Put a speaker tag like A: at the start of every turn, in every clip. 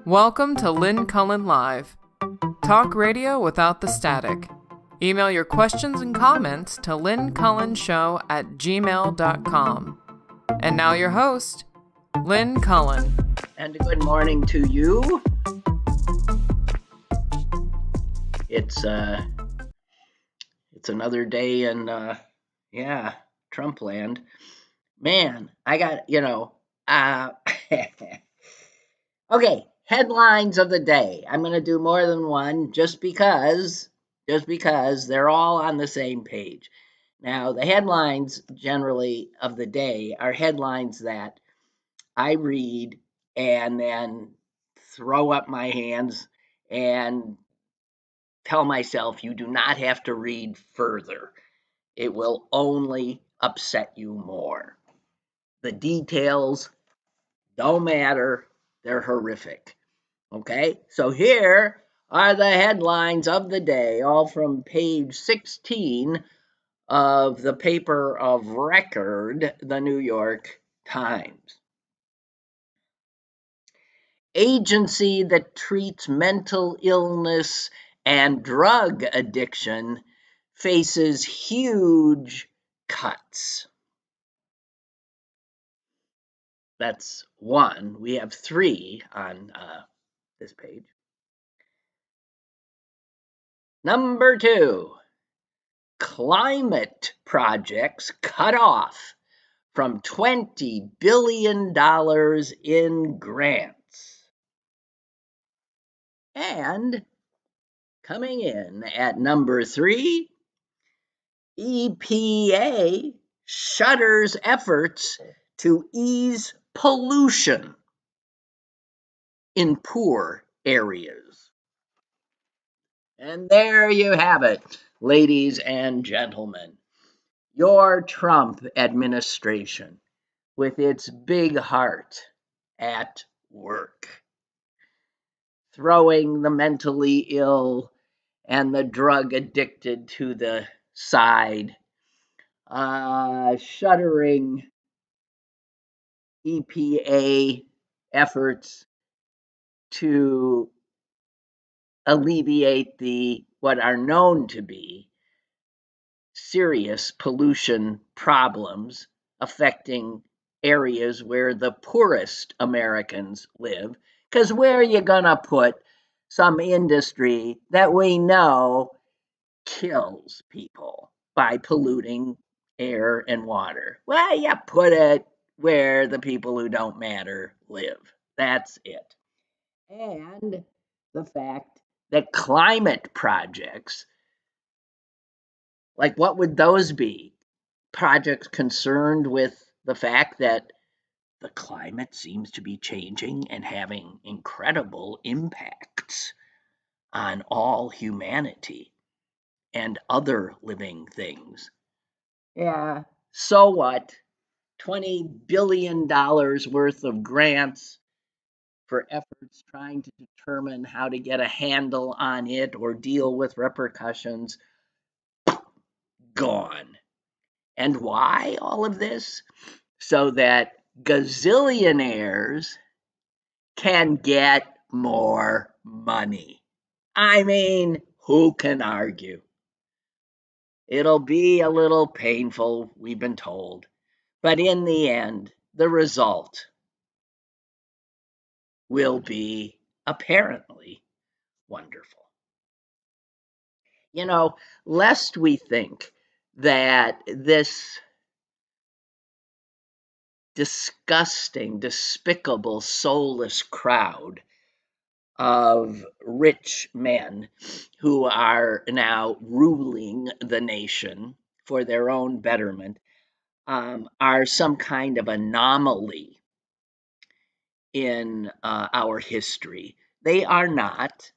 A: Welcome to Lynn Cullen Live. Talk radio without the static. Email your questions and comments to lynncullenshow@gmail.com. And now your host, Lynn Cullen.
B: And good morning to you. It's another day in Trump land. Man, I got, okay, headlines of the day. I'm going to do more than one just because they're all on the same page. Now, the headlines generally of the day are headlines that I read and then throw up my hands and tell myself you do not have to read further. It will only upset you more. The details don't matter. They're horrific. Okay, so here are the headlines of the day, all from page 16 of the paper of record, the New York Times. Agency that treats mental illness and drug addiction faces huge cuts. That's one. We have three on this page. Number two, climate projects cut off from $20 billion in grants. And coming in at number three, EPA shutters efforts to ease pollution in poor areas. And there you have it, ladies and gentlemen. Your Trump administration with its big heart at work, throwing the mentally ill and the drug addicted to the side, shuttering EPA efforts to alleviate what are known to be serious pollution problems affecting areas where the poorest Americans live. Because where are you going to put some industry that we know kills people by polluting air and water? Well, you put it where the people who don't matter live. That's it. And the fact that climate projects, like what would those be? Projects concerned with the fact that the climate seems to be changing and having incredible impacts on all humanity and other living things. Yeah, so what? $20 billion worth of grants for efforts trying to determine how to get a handle on it or deal with repercussions. Gone. And why all of this? So that gazillionaires can get more money. I mean, who can argue? It'll be a little painful, we've been told, but in the end, the result will be apparently wonderful. Lest we think that this disgusting, despicable, soulless crowd of rich men who are now ruling the nation for their own betterment are some kind of anomaly in our history. They are not.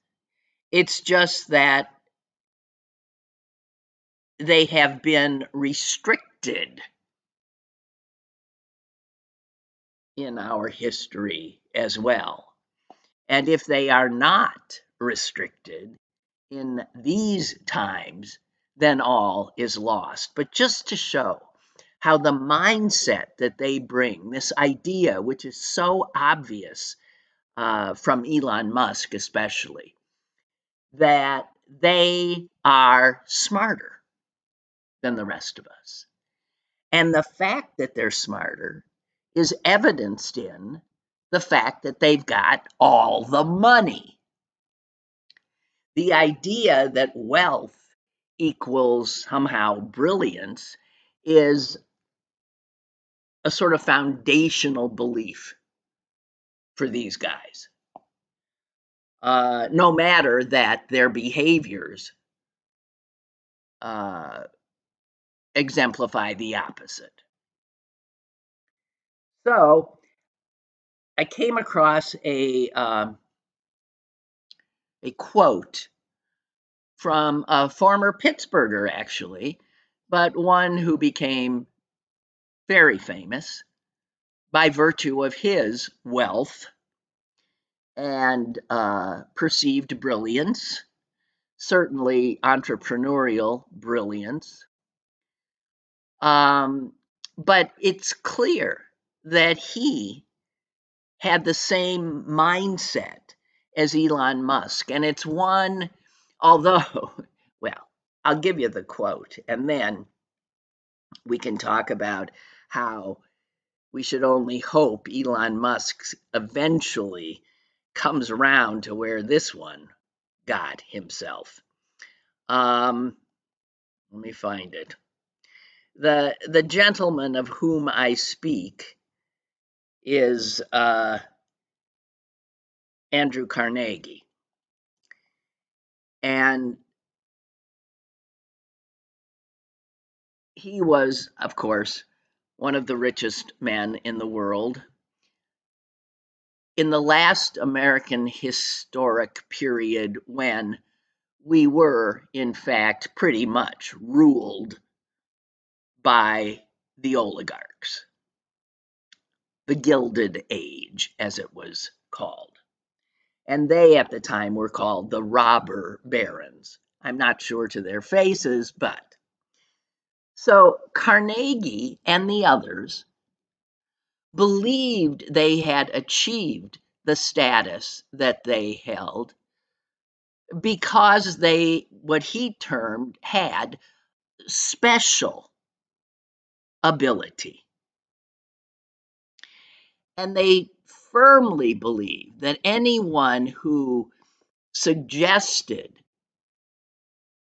B: It's just that they have been restricted in our history as well. And if they are not restricted in these times, then all is lost. But just to show how the mindset that they bring, this idea, which is so obvious, from Elon Musk especially, that they are smarter than the rest of us. And the fact that they're smarter is evidenced in the fact that they've got all the money. The idea that wealth equals somehow brilliance is a sort of foundational belief for these guys. No matter that their behaviors exemplify the opposite. So I came across a quote from a former Pittsburgher, actually, but one who became very famous by virtue of his wealth and perceived brilliance, certainly entrepreneurial brilliance. But it's clear that he had the same mindset as Elon Musk. And it's one, although, well, I'll give you the quote, and then we can talk about how we should only hope Elon Musk eventually comes around to where this one got himself. Let me find it. The gentleman of whom I speak is Andrew Carnegie. And he was, of course, one of the richest men in the world. In the last American historic period when we were, in fact, pretty much ruled by the oligarchs, the Gilded Age, as it was called. And they, at the time, were called the robber barons. I'm not sure to their faces, but. So Carnegie and the others believed they had achieved the status that they held because they, what he termed, had special ability. And they firmly believed that anyone who suggested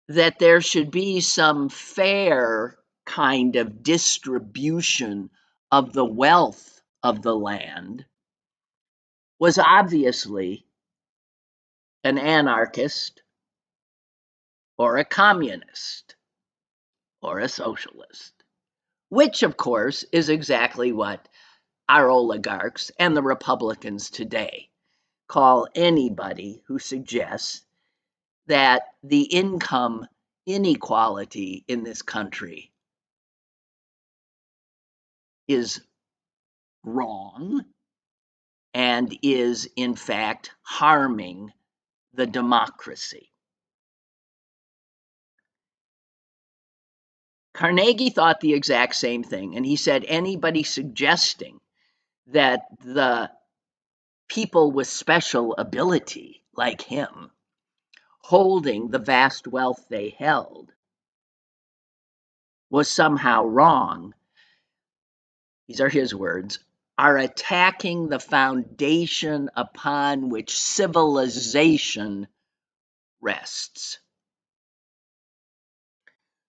B: that there should be some fair kind of distribution of the wealth of the land was obviously an anarchist or a communist or a socialist, which, of course, is exactly what our oligarchs and the Republicans today call anybody who suggests that the income inequality in this country is wrong and is, in fact, harming the democracy. Carnegie thought the exact same thing, and he said anybody suggesting that the people with special ability, like him, holding the vast wealth they held, was somehow wrong, these are his words, are attacking the foundation upon which civilization rests.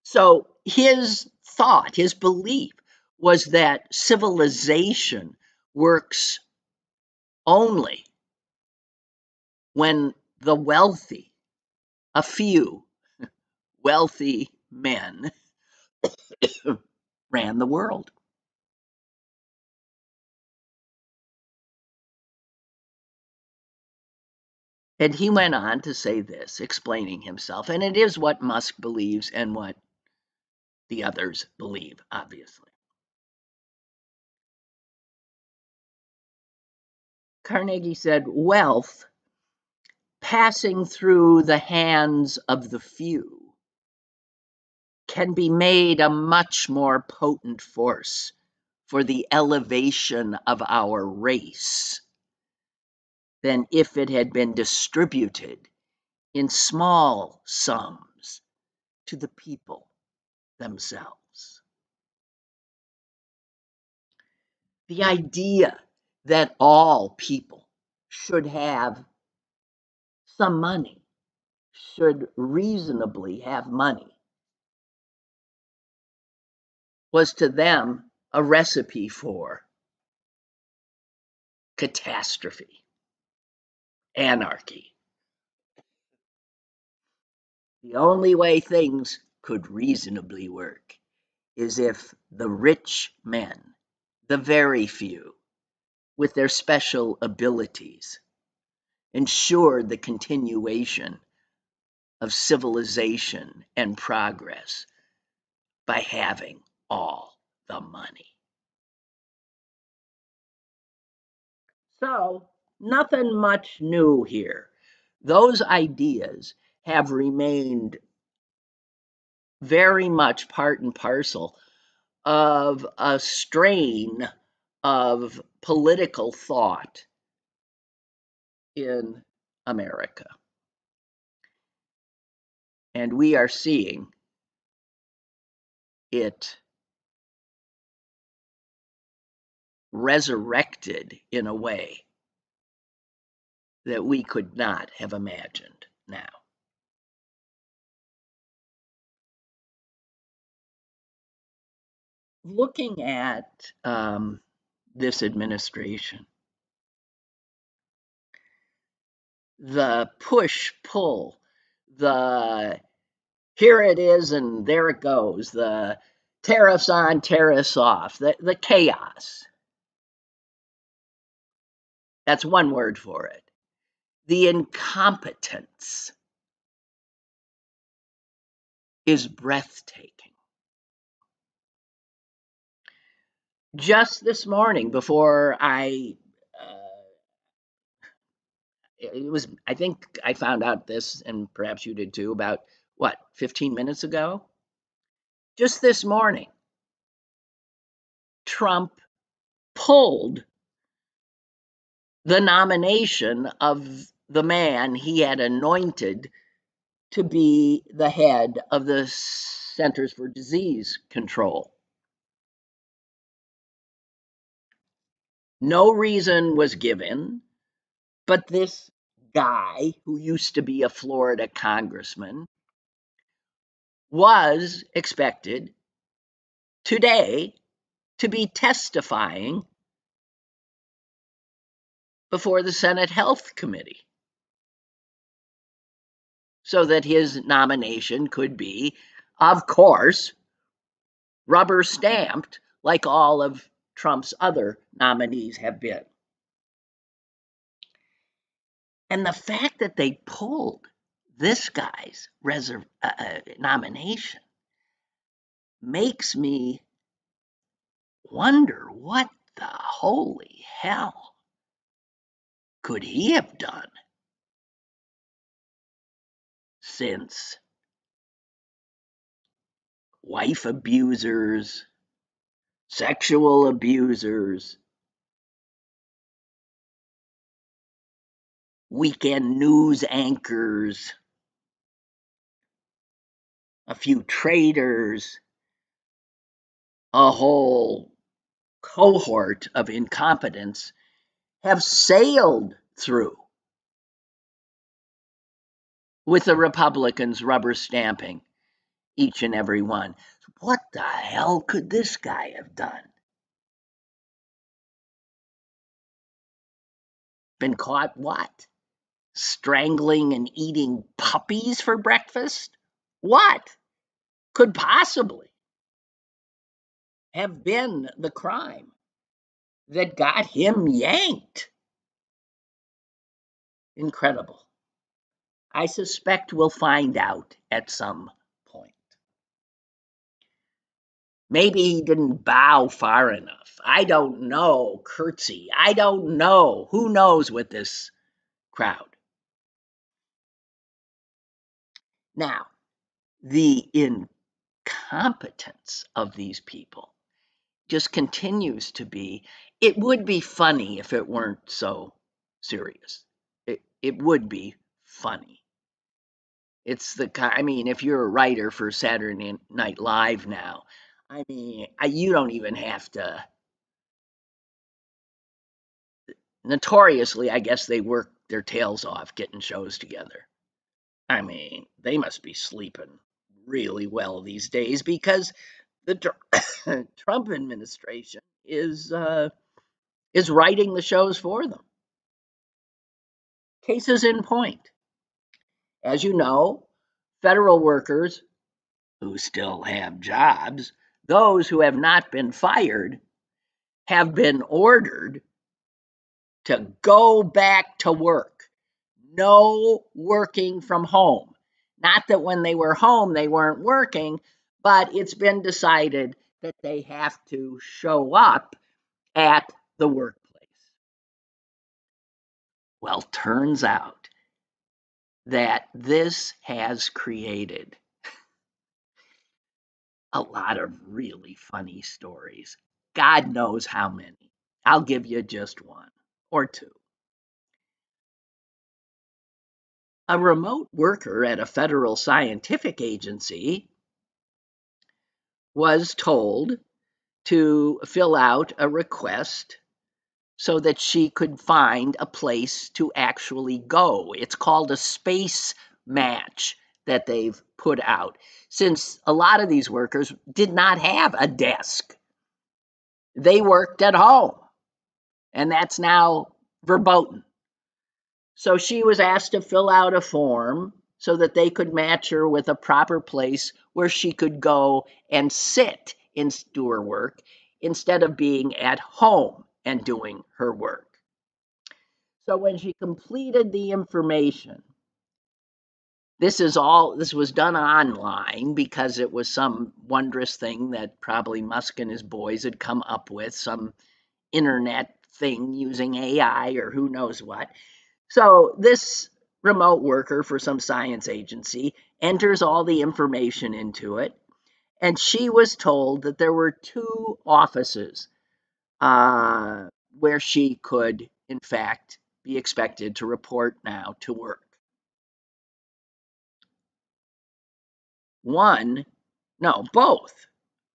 B: So his thought, his belief, was that civilization works only when the wealthy, a few wealthy men, ran the world. And he went on to say this, explaining himself, and it is what Musk believes and what the others believe, obviously. Carnegie said, wealth passing through the hands of the few can be made a much more potent force for the elevation of our race than if it had been distributed in small sums to the people themselves. The idea that all people should have some money, should reasonably have money, was to them a recipe for catastrophe, anarchy. The only way things could reasonably work is if the rich men, the very few, with their special abilities, ensured the continuation of civilization and progress by having all the money. So, nothing much new here. Those ideas have remained very much part and parcel of a strain of political thought in America. And we are seeing it resurrected in a way that we could not have imagined now. Looking at this administration, the push pull, the here it is and there it goes, the tariffs on, tariffs off, the chaos. That's one word for it. The incompetence is breathtaking. Just this morning, before I think I found out this, and perhaps you did too, about what, 15 minutes ago? Just this morning, Trump pulled the nomination of the man he had anointed to be the head of the Centers for Disease Control. No reason was given, but this guy, who used to be a Florida congressman, was expected today to be testifying before the Senate Health Committee so that his nomination could be, of course, rubber stamped like all of Trump's other nominees have been. And the fact that they pulled this guy's nomination makes me wonder, what the holy hell could he have done since wife abusers, sexual abusers, weekend news anchors, a few traitors, a whole cohort of incompetence have sailed through with the Republicans rubber stamping each and every one. What the hell could this guy have done? Been caught what? Strangling and eating puppies for breakfast? What could possibly have been the crime that got him yanked? Incredible. I suspect we'll find out at some point. Maybe he didn't bow far enough. I don't know. Curtsy. I don't know. Who knows with this crowd? Now, the incompetence of these people just continues to be, it would be funny if it weren't so serious. it would be funny. It's if you're a writer for Saturday Night Live now, you don't even have to. Notoriously, I guess they work their tails off getting shows together. They must be sleeping really well these days because the Trump administration is writing the shows for them. Cases in point. As you know, federal workers who still have jobs, those who have not been fired, have been ordered to go back to work. No working from home. Not that when they were home they weren't working, but it's been decided that they have to show up at the workplace. Well, turns out that this has created a lot of really funny stories. God knows how many. I'll give you just one or two. A remote worker at a federal scientific agency was told to fill out a request so that she could find a place to actually go. It's called a space match that they've put out, since a lot of these workers did not have a desk. They worked at home, and that's now verboten. So she was asked to fill out a form so that they could match her with a proper place where she could go and sit and do her work instead of being at home and doing her work. So when she completed the information, this was done online because it was some wondrous thing that probably Musk and his boys had come up with, some internet thing using AI or who knows what. So this remote worker for some science agency enters all the information into it, and she was told that there were two offices where she could, in fact, be expected to report now to work. Both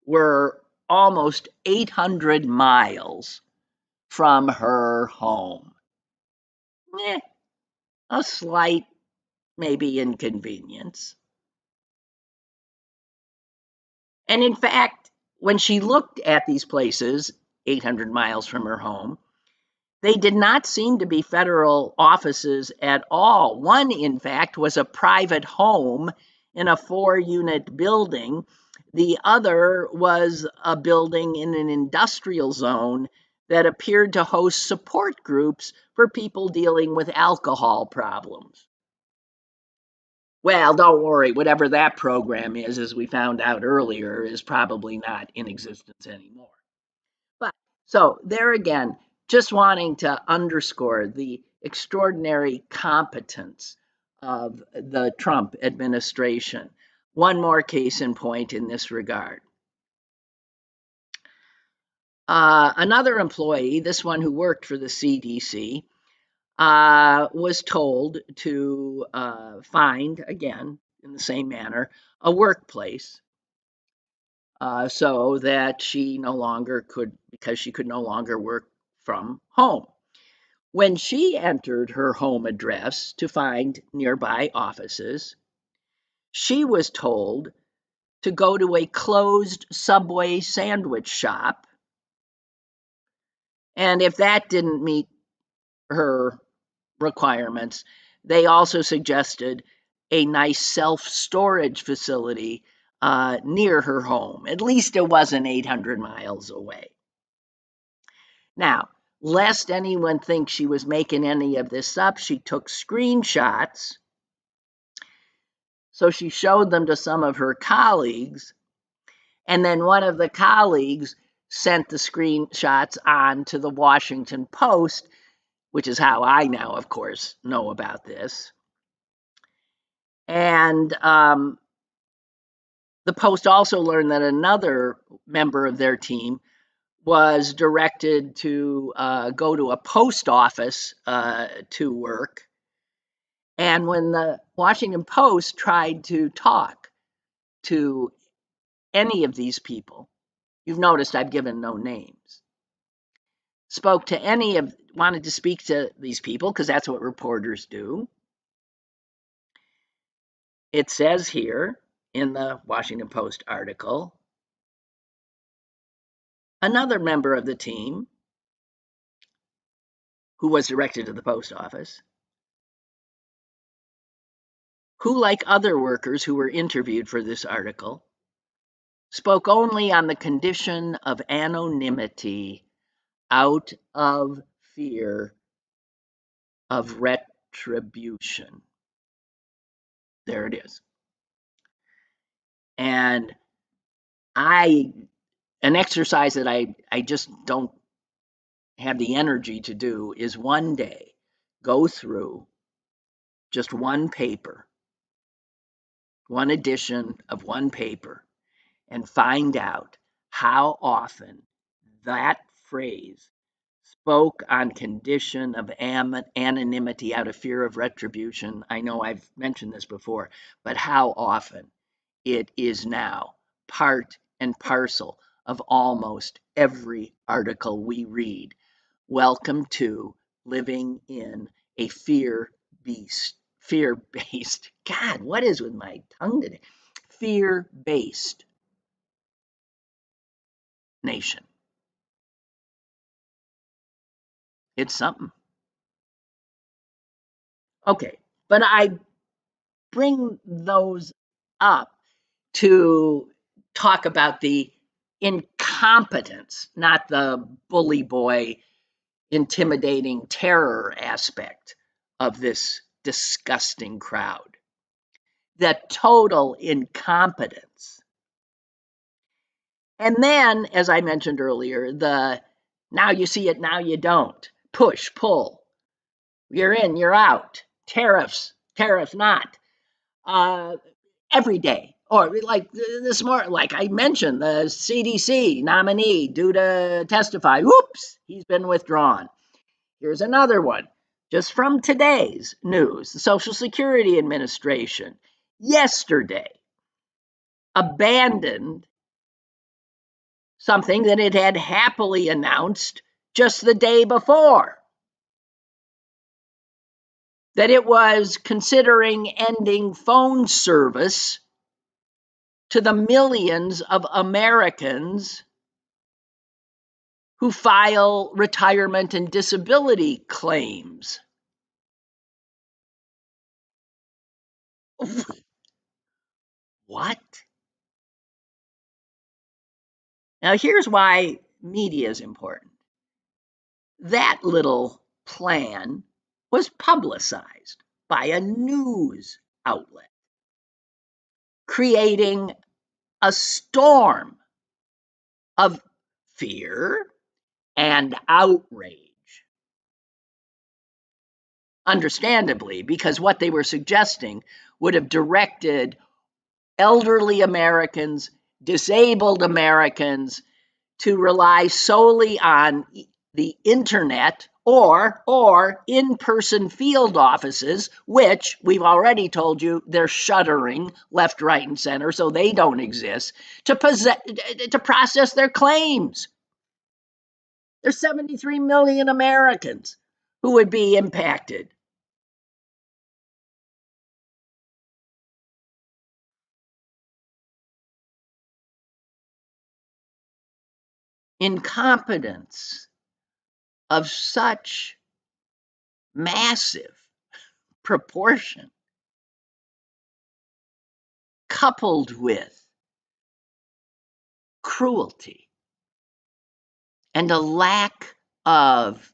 B: were almost 800 miles from her home. A slight, maybe, inconvenience. And in fact, when she looked at these places, 800 miles from her home, they did not seem to be federal offices at all. One, in fact, was a private home in a 4-unit building. The other was a building in an industrial zone that appeared to host support groups for people dealing with alcohol problems. Well, don't worry, whatever that program is, as we found out earlier, is probably not in existence anymore. But so there again, just wanting to underscore the extraordinary competence of the Trump administration. One more case in point in this regard. Another employee, this one who worked for the CDC, was told to find, again, in the same manner, a workplace so that she no longer could, because she could no longer work from home. When she entered her home address to find nearby offices, she was told to go to a closed Subway sandwich shop. And if that didn't meet her requirements, they also suggested a nice self-storage facility near her home. At least it wasn't 800 miles away. Now, lest anyone think she was making any of this up, she took screenshots. So she showed them to some of her colleagues, and then one of the colleagues sent the screenshots on to the Washington Post, which is how I now, of course, know about this. And the Post also learned that another member of their team was directed to go to a post office to work. And when the Washington Post tried to talk to any of these people, you've noticed I've given no names, wanted to speak to these people because that's what reporters do. It says here in the Washington Post article, another member of the team who was directed to the post office, who, like other workers who were interviewed for this article, spoke only on the condition of anonymity out of fear of retribution. There it is. And an exercise that I just don't have the energy to do is one day go through just one paper, one edition of one paper, and find out how often that phrase spoke on condition of anonymity out of fear of retribution. I know I've mentioned this before, but how often it is now part and parcel of almost every article we read. Welcome to living in a fear-based, God, what is with my tongue today? Fear-based nation. It's something. Okay, but I bring those up to talk about the incompetence, not the bully boy intimidating terror aspect of this disgusting crowd. The total incompetence. And then, as I mentioned earlier, the now you see it, now you don't. Push, pull. You're in, you're out. Tariffs, tariff not. Every day. Or like this morning, like I mentioned, the CDC nominee due to testify. Whoops, he's been withdrawn. Here's another one, just from today's news. The Social Security Administration yesterday abandoned something that it had happily announced just the day before, that it was considering ending phone service to the millions of Americans who file retirement and disability claims. What? Now, here's why media is important. That little plan was publicized by a news outlet, creating a storm of fear and outrage. Understandably, because what they were suggesting would have directed elderly Americans, disabled Americans to rely solely on the internet or in-person field offices, which we've already told you they're shuttering left, right, and center, so they don't exist, to process their claims. There's 73 million Americans who would be impacted. Incompetence of such massive proportion, coupled with cruelty and a lack of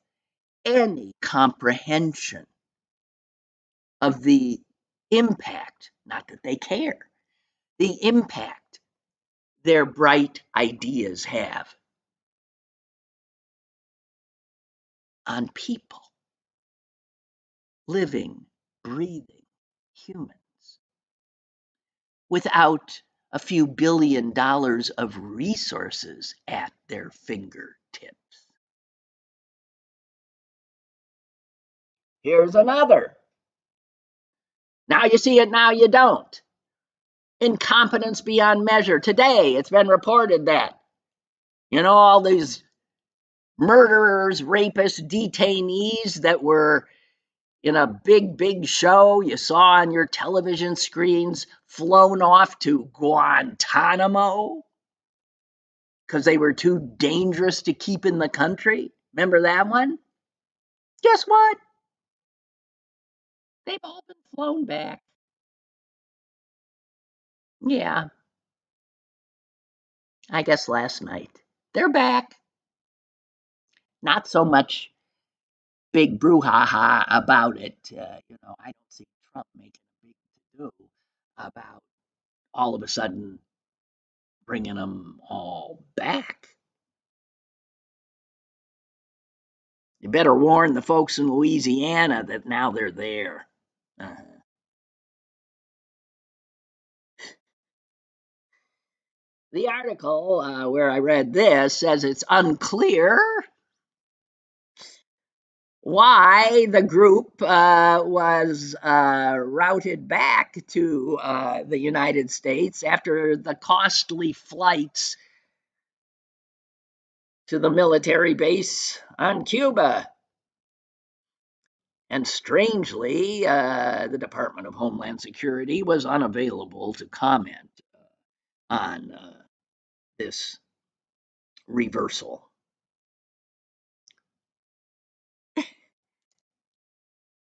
B: any comprehension of the impact, not that they care, the impact their bright ideas have on people, living, breathing humans, without a few $1 billion of resources at their fingertips. Here's another. Now you see it, now you don't. Incompetence beyond measure. Today, it's been reported that, all these murderers, rapists, detainees that were in a big show you saw on your television screens flown off to Guantanamo because they were too dangerous to keep in the country. Remember that one? Guess what? They've all been flown back. Yeah, I guess last night. They're back. Not so much big brouhaha about it. I don't see Trump making a big to do about all of a sudden bringing them all back. You better warn the folks in Louisiana that now they're there. The article where I read this says it's unclear why the group was routed back to the United States after the costly flights to the military base on Cuba. And strangely, the Department of Homeland Security was unavailable to comment on this reversal.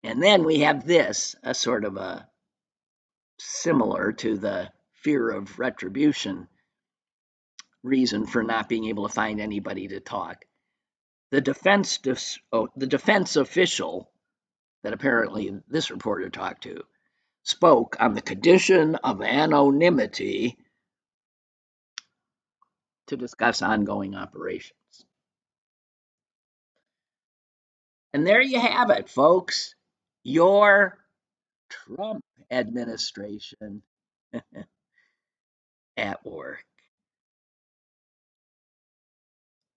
B: And then we have this, a sort of a similar to the fear of retribution reason for not being able to find anybody to talk. The defense official that apparently this reporter talked to spoke on the condition of anonymity to discuss ongoing operations. And there you have it, folks. Your Trump administration at work.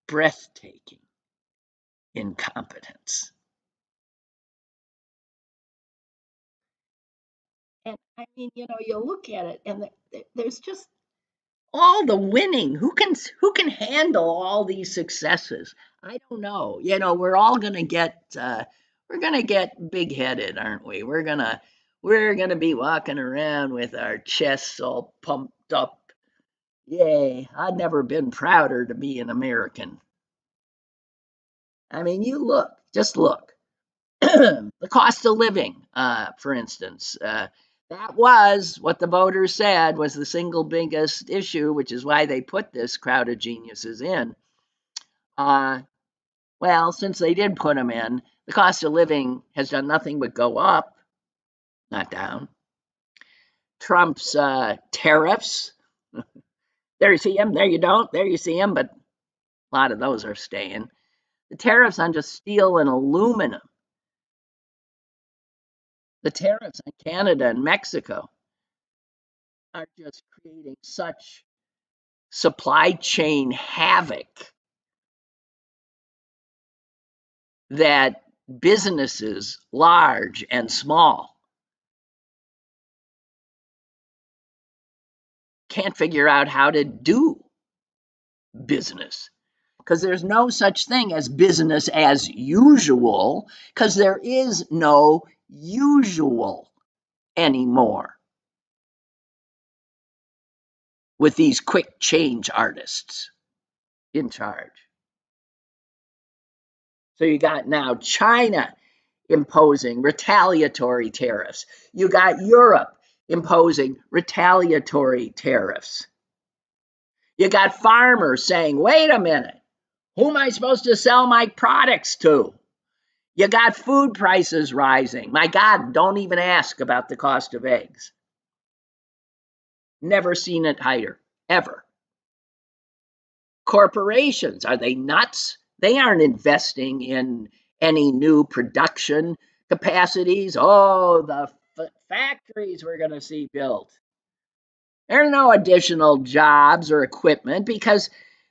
B: Breathtaking incompetence. And I mean, you look at it, and there's just all the winning. Who can handle all these successes? I don't know. We're all gonna get big headed, aren't we? We're gonna be walking around with our chests all pumped up. Yay! I've never been prouder to be an American. I mean, just look. The cost of living, for instance. That was what the voters said was the single biggest issue, which is why they put this crowd of geniuses in. Well, since they did put them in, the cost of living has done nothing but go up, not down. Trump's tariffs, there you see them, there you don't, there you see them, but a lot of those are staying. The tariffs on just steel and aluminum, the tariffs on Canada and Mexico are just creating such supply chain havoc that businesses, large and small, can't figure out how to do business because there's no such thing as business as usual because there is no usual anymore with these quick change artists in charge. So you got now China imposing retaliatory tariffs. You got Europe imposing retaliatory tariffs. You got farmers saying, wait a minute, who am I supposed to sell my products to? You got food prices rising. My God, don't even ask about the cost of eggs. Never seen it higher, ever. Corporations, are they nuts? They aren't investing in any new production capacities. Oh, the factories we're going to see built. There are no additional jobs or equipment because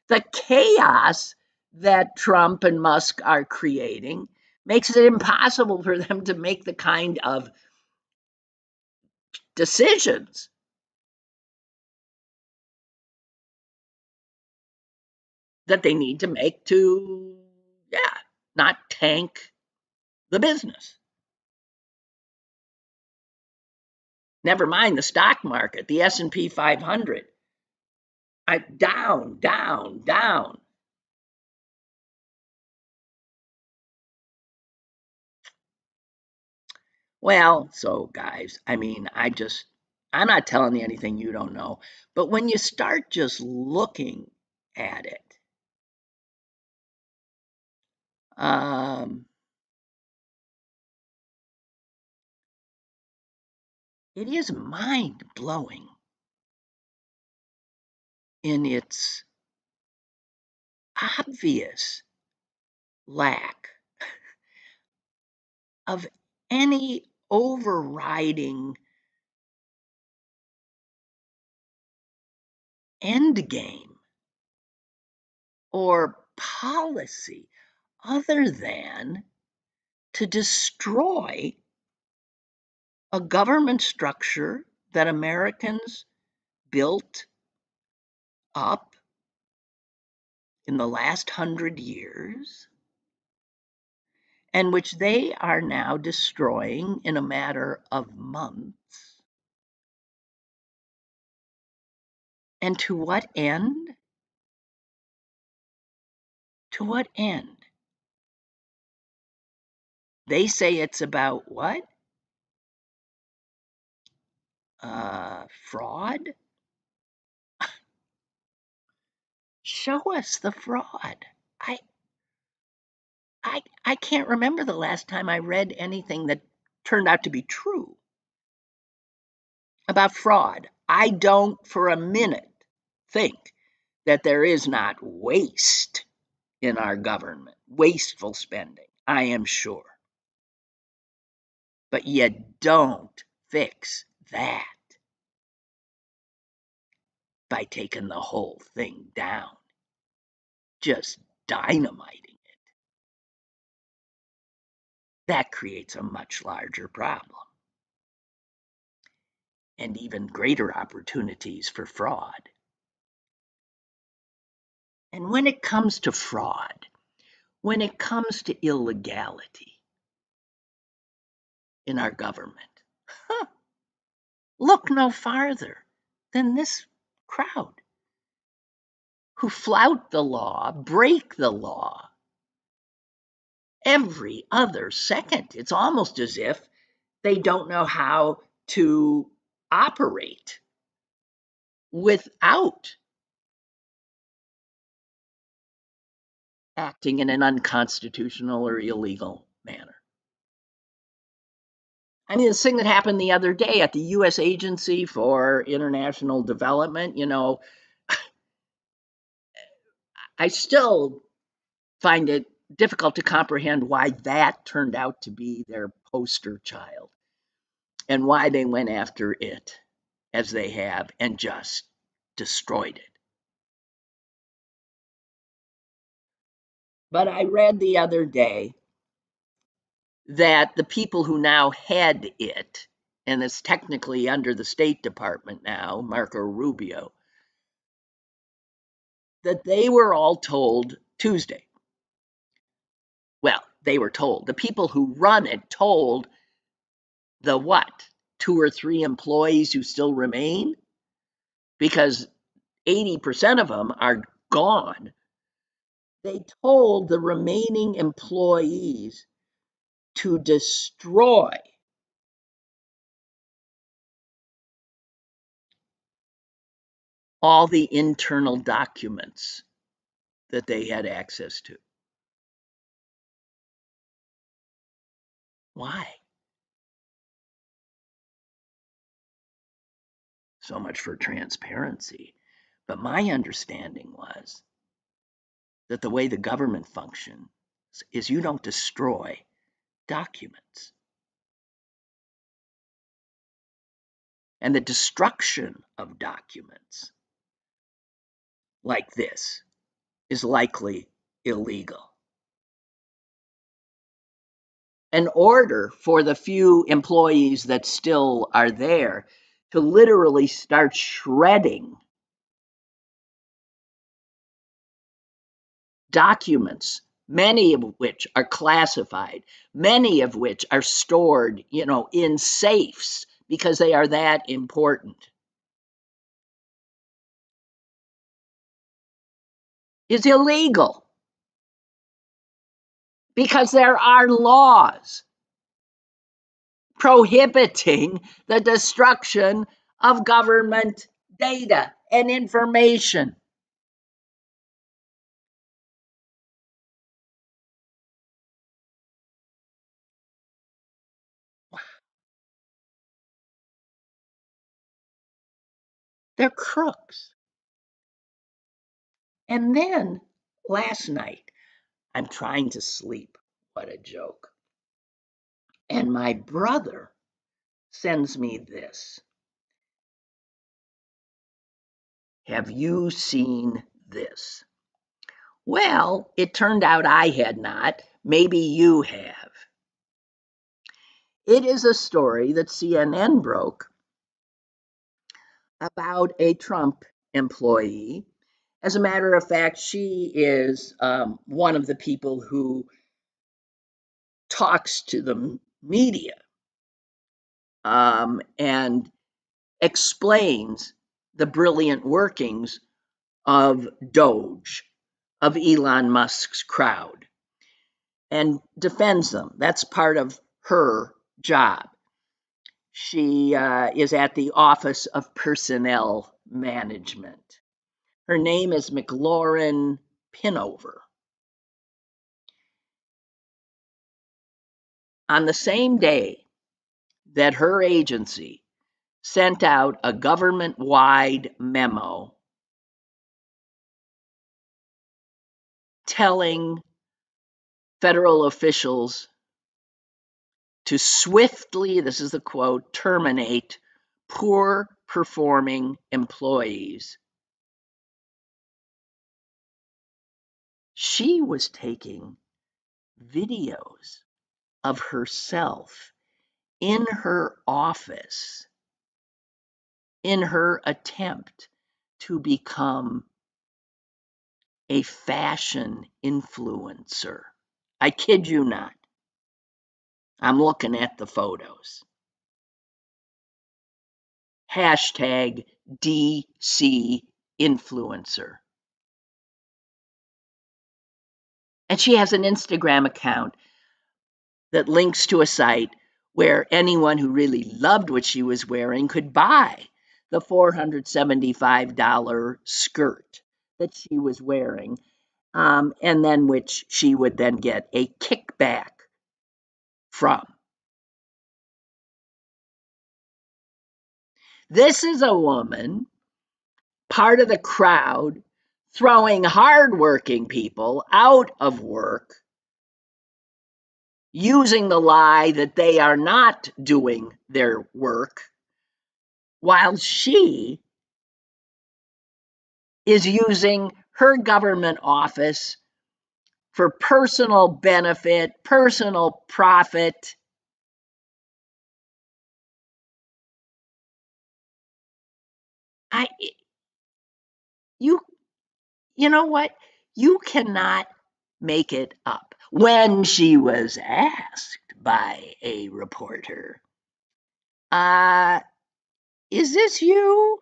B: the chaos that Trump and Musk are creating makes it impossible for them to make the kind of decisions that they need to make to, not tank the business. Never mind the stock market, the S&P 500. Down, down, down. Well, so guys, I'm not telling you anything you don't know, but when you start just looking at it, it is mind-blowing in its obvious lack of any overriding end game or policy other than to destroy a government structure that Americans built up in the last 100 years, and which they are now destroying in a matter of months. And to what end? To what end? They say it's about what? Fraud? Show us the fraud. I can't remember the last time I read anything that turned out to be true about fraud. I don't for a minute think that there is not waste in our government, wasteful spending, I am sure. But you don't fix that by taking the whole thing down, just dynamiting it. That creates a much larger problem and even greater opportunities for fraud. And when it comes to fraud, when it comes to illegality in our government, look no farther than this crowd who flout the law, break the law every other second. It's almost as if they don't know how to operate without acting in an unconstitutional or illegal manner. I mean, this thing that happened the other day at the U.S. Agency for International Development, I still find it difficult to comprehend why that turned out to be their poster child and why they went after it as they have and just destroyed it. But I read the other day that the people who now head it, and it's technically under the State Department now, Marco Rubio, that they were all told Tuesday. Well, they were told. The people who run it told the what? 2 or 3 employees who still remain? Because 80% of them are gone. They told the remaining employees to destroy all the internal documents that they had access to. Why? So much for transparency. But my understanding was that the way the government functions is you don't destroy documents. And the destruction of documents like this is likely illegal. In order for the few employees that still are there to literally start shredding documents, many of which are classified, many of which are stored, in safes because they are that important, is illegal because there are laws prohibiting the destruction of government data and information. They're crooks. And then last night, I'm trying to sleep. What a joke. And my brother sends me this. Have you seen this? Well, it turned out I had not. Maybe you have. It is a story that CNN broke about a Trump employee. As a matter of fact, she is one of the people who talks to the media and explains the brilliant workings of Doge, of Elon Musk's crowd, and defends them. That's part of her job. She is at the Office of Personnel Management. Her name is McLaurin Pinover. On the same day that her agency sent out a government-wide memo telling federal officials to swiftly, this is the quote, terminate poor performing employees. She was taking videos of herself in her office in her attempt to become a fashion influencer. I kid you not. I'm looking at the photos. Hashtag DC influencer. And she has an Instagram account that links to a site where anyone who really loved what she was wearing could buy the $475 skirt that she was wearing, and then which she would then get a kickback from. This is a woman, part of the crowd, throwing hardworking people out of work, using the lie that they are not doing their work, while she is using her government office for personal benefit, personal profit. I you you know what? You cannot make it up. When she was asked by a reporter, uh, is this you?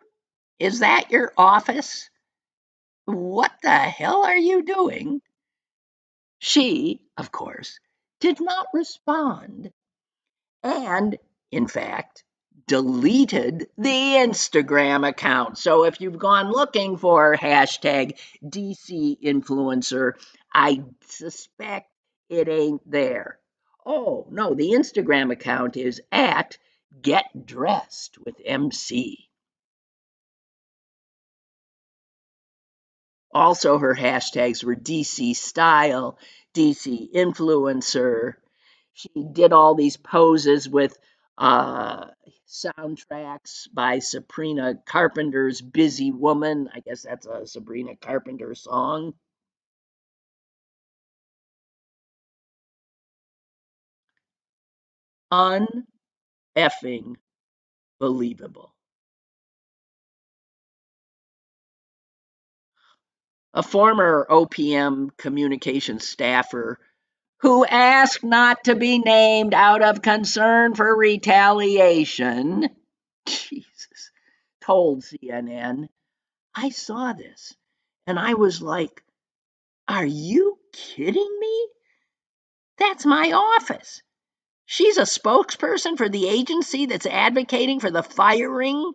B: Is that your office? What the hell are you doing? She, of course, did not respond and, in fact, deleted the Instagram account. So if you've gone looking for hashtag DC influencer, I suspect it ain't there. Oh, no, the Instagram account is at Get Dressed with MC. Also, her hashtags were DC style, DC influencer. She did all these poses with soundtracks by Sabrina Carpenter's Busy Woman. I guess that's a Sabrina Carpenter song. Un-effing believable. a former OPM communications staffer who asked not to be named out of concern for retaliation, Jesus, told CNN, I saw this and I was like, are you kidding me? That's my office. She's a spokesperson for the agency that's advocating for the firing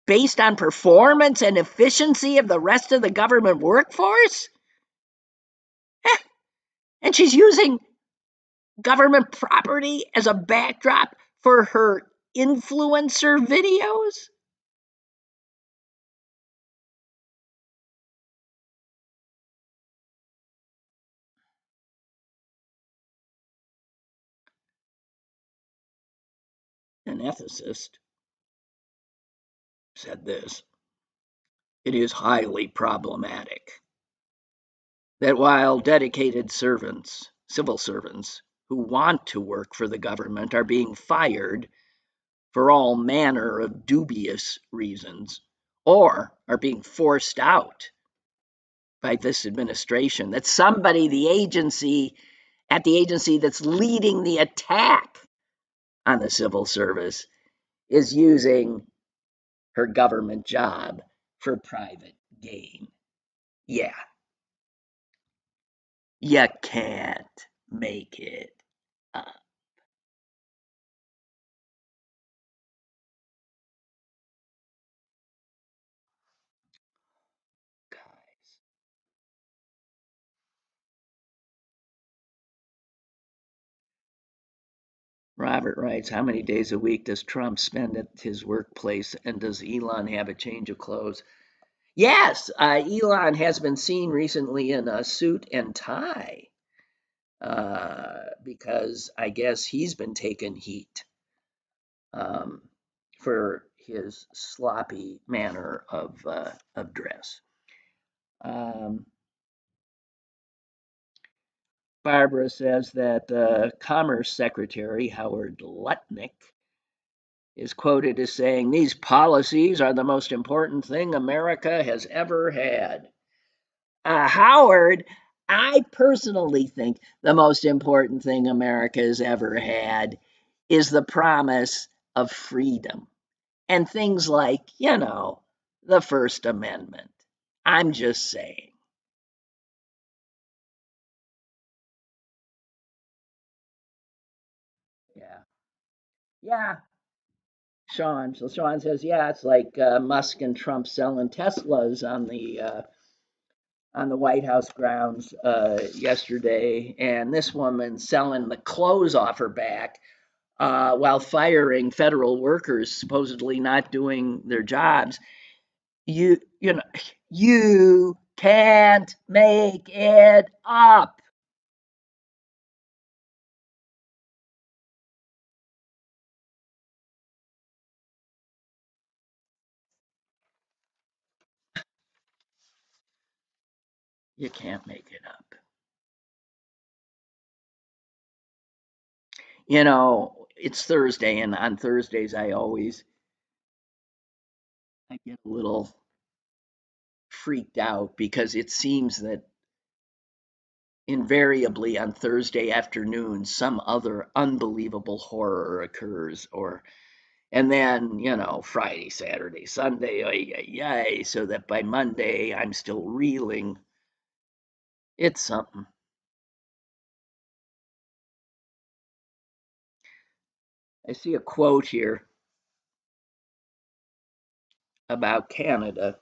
B: based on performance and efficiency of the rest of the government workforce? And she's using government property as a backdrop for her influencer videos? An ethicist said this: it is highly problematic that while dedicated servants, civil servants, who want to work for the government are being fired for all manner of dubious reasons, or are being forced out by this administration, that somebody, the agency, at the agency that's leading the attack on the civil service, is using her government job for private gain. Yeah, you can't make it up. Guys. Robert writes, how many days a week does Trump spend at his workplace, and does Elon have a change of clothes? Yes, Elon has been seen recently in a suit and tie because I guess he's been taking heat um, for his sloppy manner of dress. Um, Barbara says that Commerce Secretary Howard Lutnick is quoted as saying, these policies are the most important thing America has ever had. Howard, I personally think the most important thing America has ever had is the promise of freedom and things like, the First Amendment. I'm just saying. Yeah. Yeah. Sean. So Sean says, yeah, it's like Musk and Trump selling Teslas on the White House grounds yesterday, and this woman selling the clothes off her back while firing federal workers supposedly not doing their jobs. You know, you can't make it up. You can't make it up. It's Thursday, and on Thursdays I get a little freaked out because it seems that invariably on Thursday afternoon some other unbelievable horror occurs, or and then Friday, Saturday, Sunday, yay, so that by Monday I'm still reeling. It's something. I see a quote here about Canada.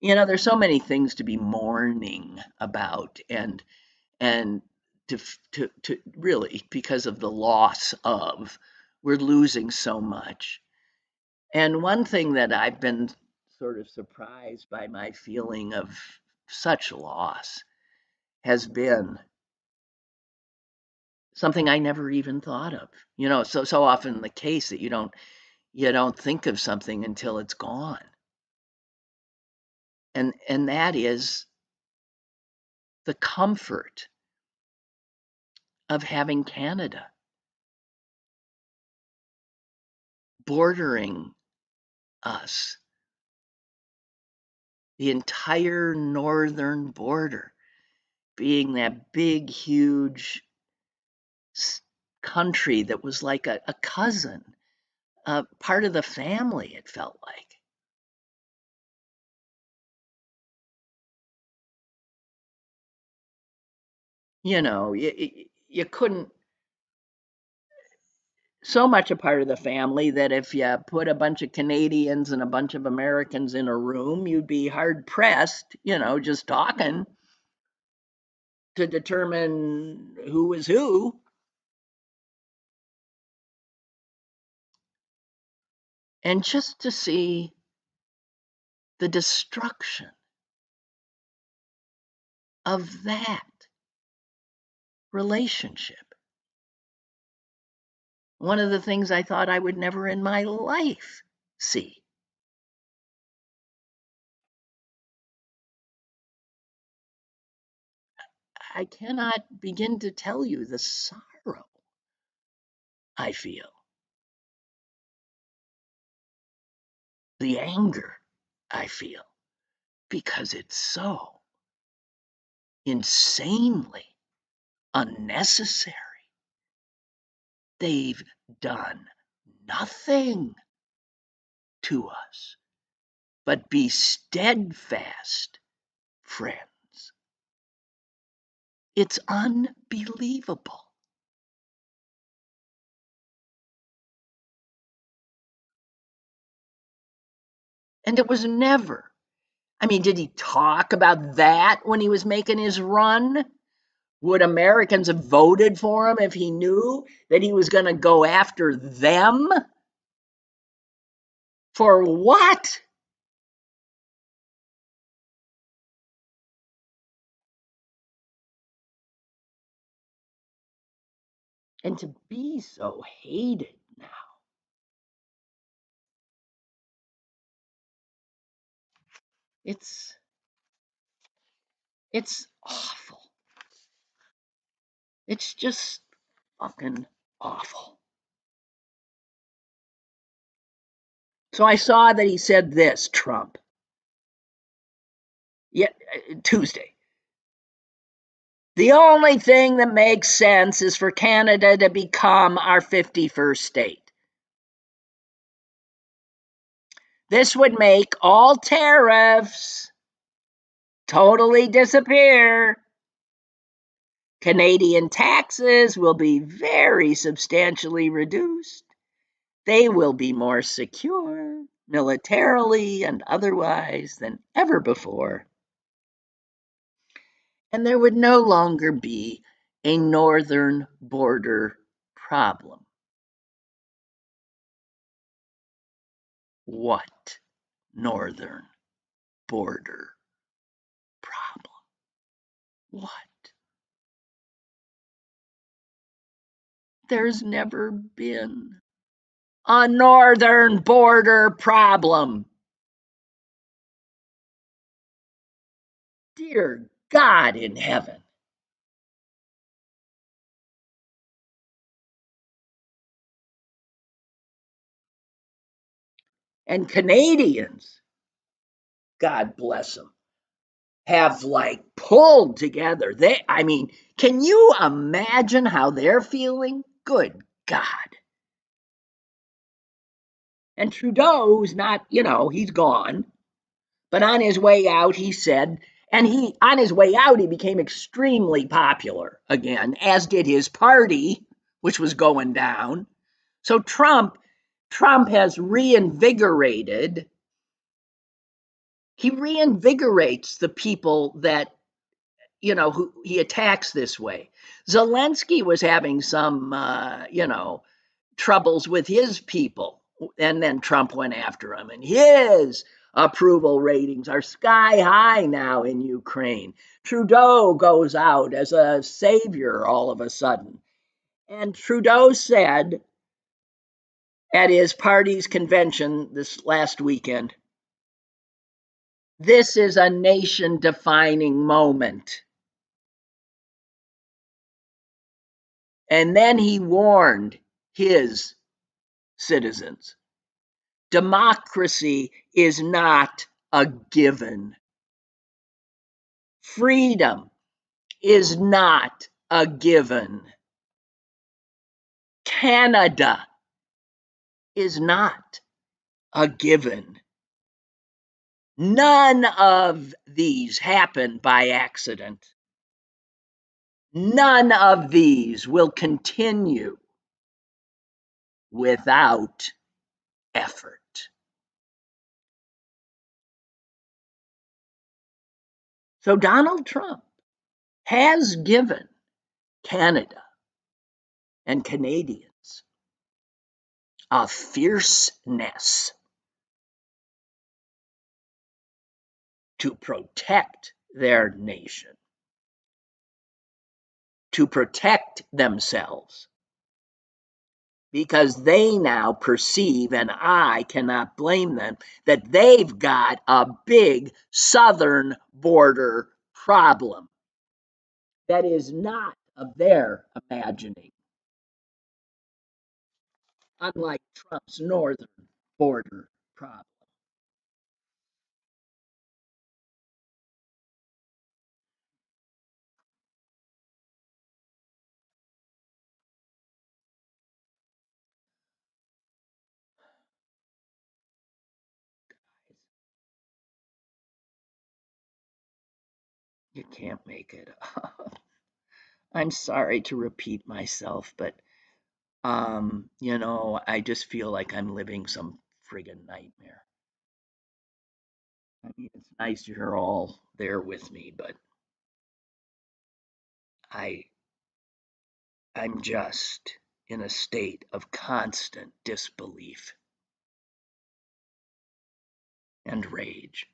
B: There's so many things to be mourning about, and to really, because of the loss of, we're losing so much. And one thing that I've been sort of surprised by, my feeling of such loss, has been something I never even thought of. So often the case that you don't think of something until it's gone. And that is the comfort of having Canada bordering us the entire northern border being that big, huge country that was like a cousin, part of the family, it felt like. You know, you couldn't, so much a part of the family that if you put a bunch of Canadians and a bunch of Americans in a room, you'd be hard pressed, just talking to determine who was who. And just to see the destruction of that relationship. One of the things I thought I would never in my life see. I cannot begin to tell you the sorrow I feel, the anger I feel, because it's so insanely unnecessary. They've done nothing to us but be steadfast friends. It's unbelievable. And it was never, did he talk about that when he was making his run? Would Americans have voted for him if he knew that he was going to go after them? For what? And to be so hated now. It's awful. It's just fucking awful. So I saw that he said this, Trump. Yeah, Tuesday. The only thing that makes sense is for Canada to become our 51st state. This would make all tariffs totally disappear. Canadian taxes will be very substantially reduced. They will be more secure, militarily and otherwise, than ever before. And there would no longer be a northern border problem. What northern border problem? What? There's never been a northern border problem. Dear God in heaven. And Canadians, God bless them, have like pulled together. Can you imagine how they're feeling? Good God. And Trudeau's not, he's gone. But on his way out, he said, on his way out, he became extremely popular again, as did his party, which was going down. So Trump has reinvigorated. He reinvigorates the people that, who he attacks this way. Zelensky was having some, troubles with his people. And then Trump went after him, and his approval ratings are sky high now in Ukraine. Trudeau goes out as a savior all of a sudden. And Trudeau said at his party's convention this last weekend, this is a nation-defining moment. And then he warned his citizens. Democracy is not a given Freedom is not a given. Canada is not a given. None of these happen by accident. None of these will continue without effort. So Donald Trump has given Canada and Canadians a fierceness to protect their nation, to protect themselves, because they now perceive, and I cannot blame them, that they've got a big southern border problem that is not of their imagining, unlike Trump's northern border problem. You can't make it up. I'm sorry to repeat myself, but I just feel like I'm living some friggin' nightmare. I mean, it's nice you're all there with me, but I I'm just in a state of constant disbelief and rage.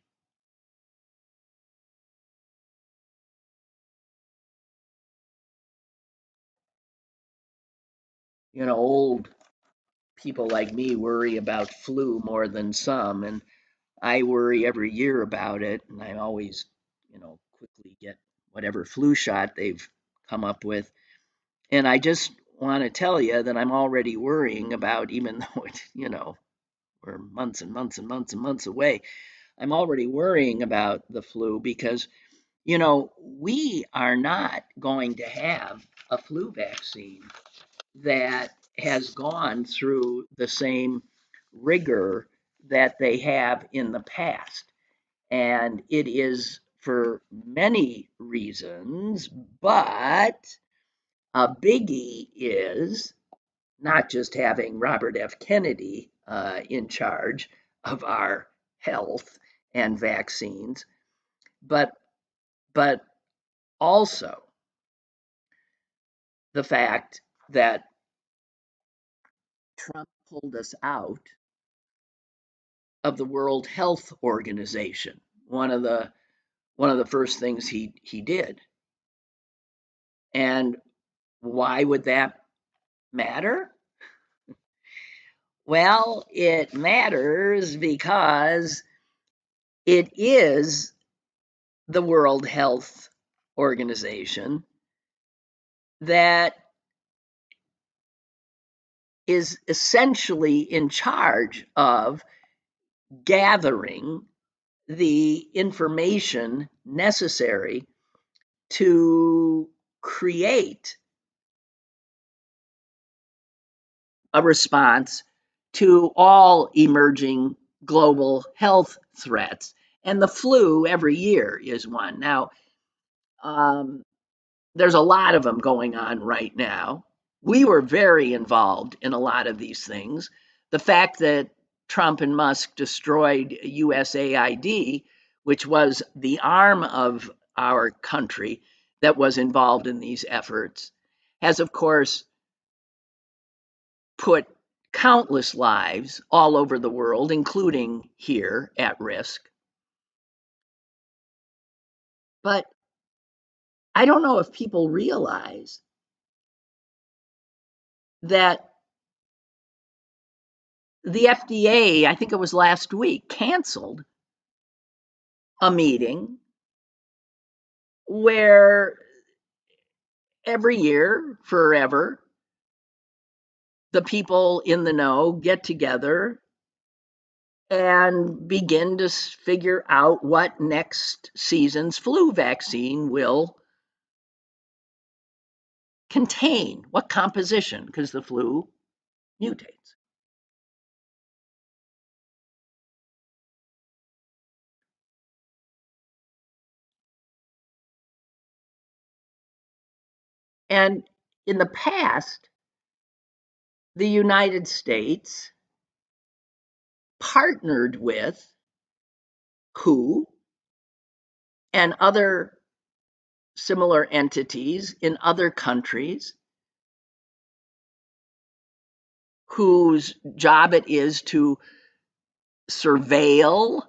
B: Old people like me worry about flu more than some, and I worry every year about it, and I always, quickly get whatever flu shot they've come up with. And I just want to tell you that I'm already worrying about, even though we're months and months and months and months away, I'm already worrying about the flu because, we are not going to have a flu vaccine that has gone through the same rigor that they have in the past. And it is for many reasons, but a biggie is not just having Robert F. Kennedy in charge of our health and vaccines, but but also the fact that Trump pulled us out of the World Health Organization. One of the first things he did. And why would that matter? Well, it matters because it is the World Health Organization that is essentially in charge of gathering the information necessary to create a response to all emerging global health threats. And the flu every year is one. Now, um, there's a lot of them going on right now. We were very involved in a lot of these things. The fact that Trump and Musk destroyed USAID, which was the arm of our country that was involved in these efforts, has, of course, put countless lives all over the world, including here, at risk. But I don't know if people realize that the FDA, I think it was last week, canceled a meeting where every year, forever, the people in the know get together and begin to figure out what next season's flu vaccine will contain, what composition, because the flu mutates. And in the past, the United States partnered with WHO and other similar entities in other countries whose job it is to surveil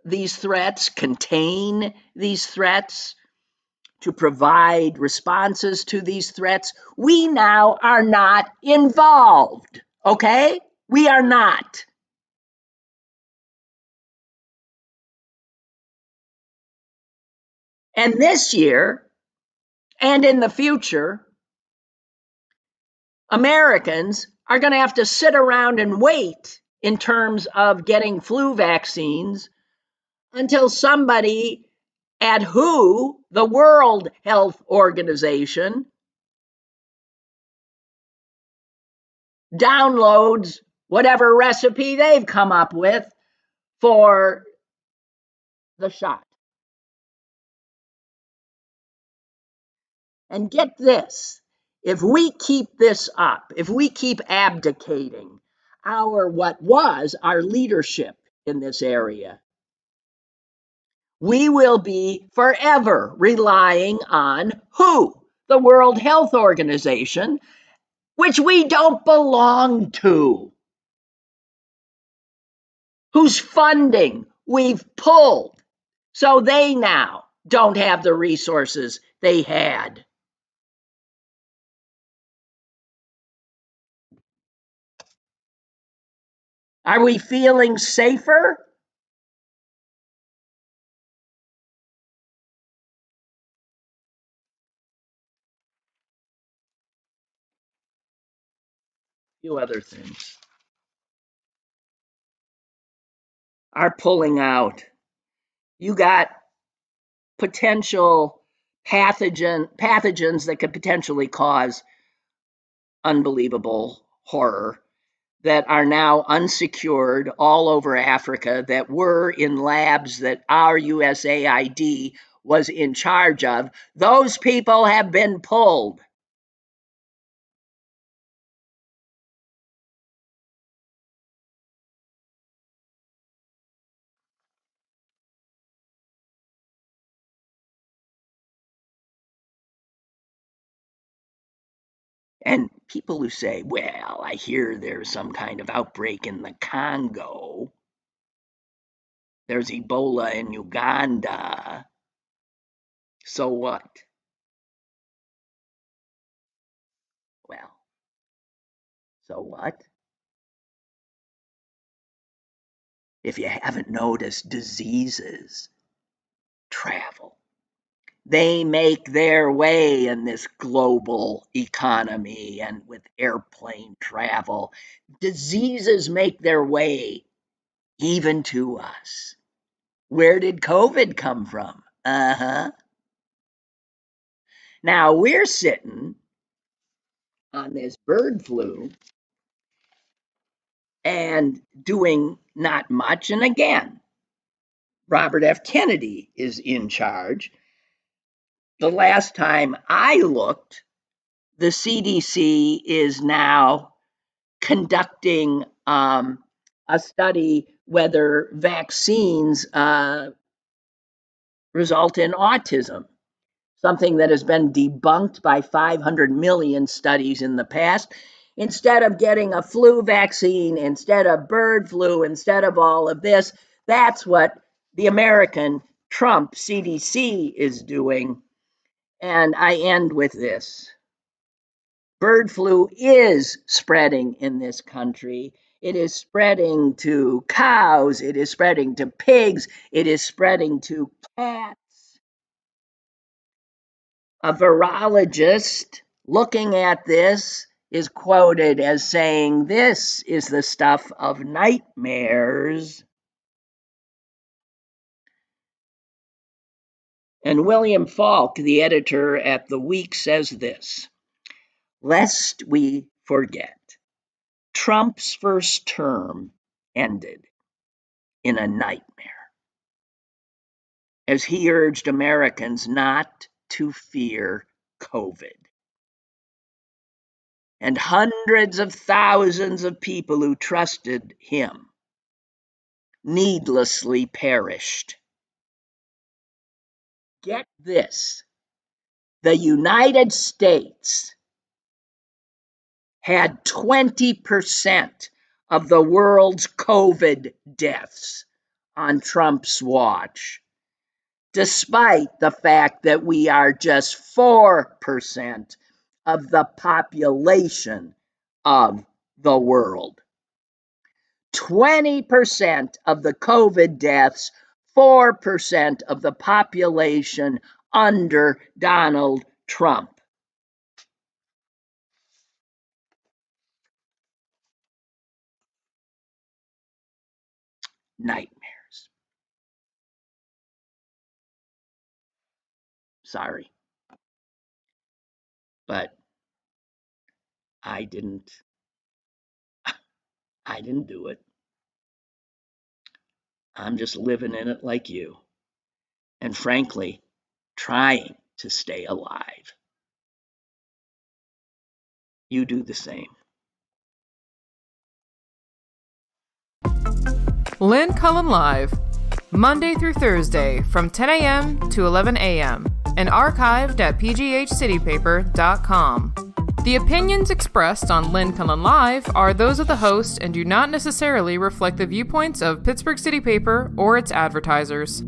B: these threats, contain these threats, to provide responses to these threats. We now are not involved, okay? We are not. And this year, and in the future, Americans are going to have to sit around and wait in terms of getting flu vaccines until somebody at WHO, the World Health Organization, downloads whatever recipe they've come up with for the shot. And get this, if we keep this up, if we keep abdicating what was our leadership in this area, we will be forever relying on WHO, the World Health Organization, which we don't belong to, whose funding we've pulled, so they now don't have the resources they had. Are we feeling safer? A few other things are pulling out. You got potential pathogens that could potentially cause unbelievable horror that are now unsecured all over Africa, that were in labs that our USAID was in charge of. Those people have been pulled. And people who say, well, I hear there's some kind of outbreak in the Congo, there's Ebola in Uganda. So what? Well, so what? If you haven't noticed, diseases travel. They make their way in this global economy and with airplane travel. Diseases make their way even to us. Where did COVID come from? Now we're sitting on this bird flu and doing not much. And again, Robert F. Kennedy is in charge. The last time I looked, the CDC is now conducting a study whether vaccines result in autism, something that has been debunked by 500 million studies in the past. Instead of getting a flu vaccine, instead of bird flu, instead of all of this, that's what the American Trump CDC is doing. And I end with this. Bird flu is spreading in this country. It is spreading to cows. It is spreading to pigs. It is spreading to cats. A virologist looking at this is quoted as saying, "This is the stuff of nightmares." And William Falk, the editor at The Week, says this: lest we forget, Trump's first term ended in a nightmare, as he urged Americans not to fear COVID. And hundreds of thousands of people who trusted him needlessly perished. Get this: the United States had 20% of the world's COVID deaths on Trump's watch, despite the fact that we are just 4% of the population of the world. 20% of the COVID deaths, 4% of the population under Donald Trump. Nightmares. Sorry. But I didn't do it. I'm just living in it like you. And frankly, trying to stay alive. You do the same.
A: Lynn Cullen Live, Monday through Thursday from 10 a.m. to 11 a.m. and archived at pghcitypaper.com. The opinions expressed on Lynn Cullen Live are those of the host and do not necessarily reflect the viewpoints of Pittsburgh City Paper or its advertisers.